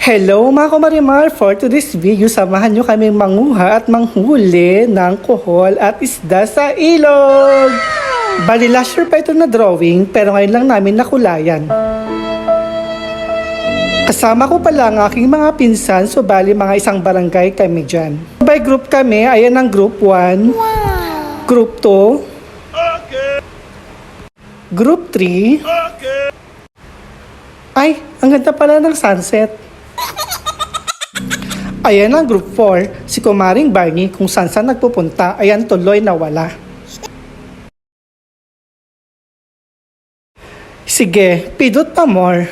Hello mga kumarimar! For today's video, samahan nyo kaming manguha at manghuli ng kuhol at isda sa ilog! Bali last year pa ito na drawing pero ngayon lang namin nakulayan. Kasama ko pala ang aking mga pinsan, so bali mga isang barangay kami dyan. By group kami, ayan ang group 1, group 2, group 3, ay, ang ganda pala ng sunset. Ayan ang group 4, si Kumaring Barney kung saan nagpupunta, ayan tuloy nawala. Sige, pidot pa more.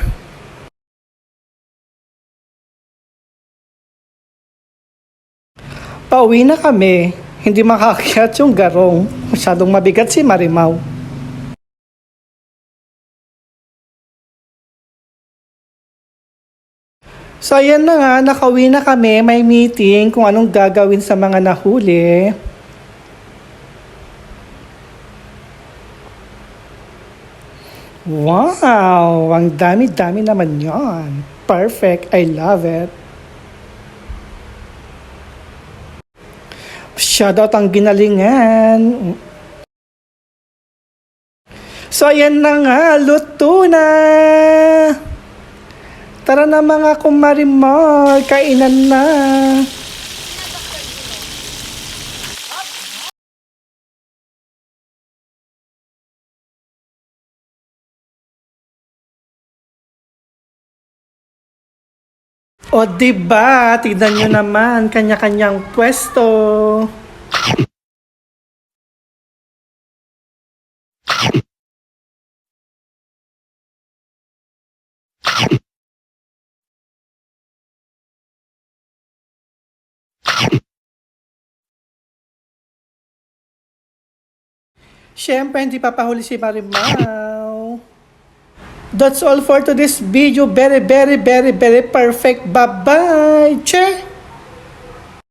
Pauwi na kami, hindi makakyat yung garong, masyadong mabigat si Marimaw. So ayan na nga, nakauwi na kami, may meeting kung anong gagawin sa mga nahuli. Wow, ang dami-dami naman yon. Perfect, I love it. Shoutout ang ginalingan. So ayan na nga, luto na. Tara na mga kumarimar, kainan na. O diba, tignan nyo naman, kanya-kanyang pwesto. Siyempre, hindi papahuli si Marimaw. That's all for today's video. Very, very, very, very perfect. Bye-bye. Che!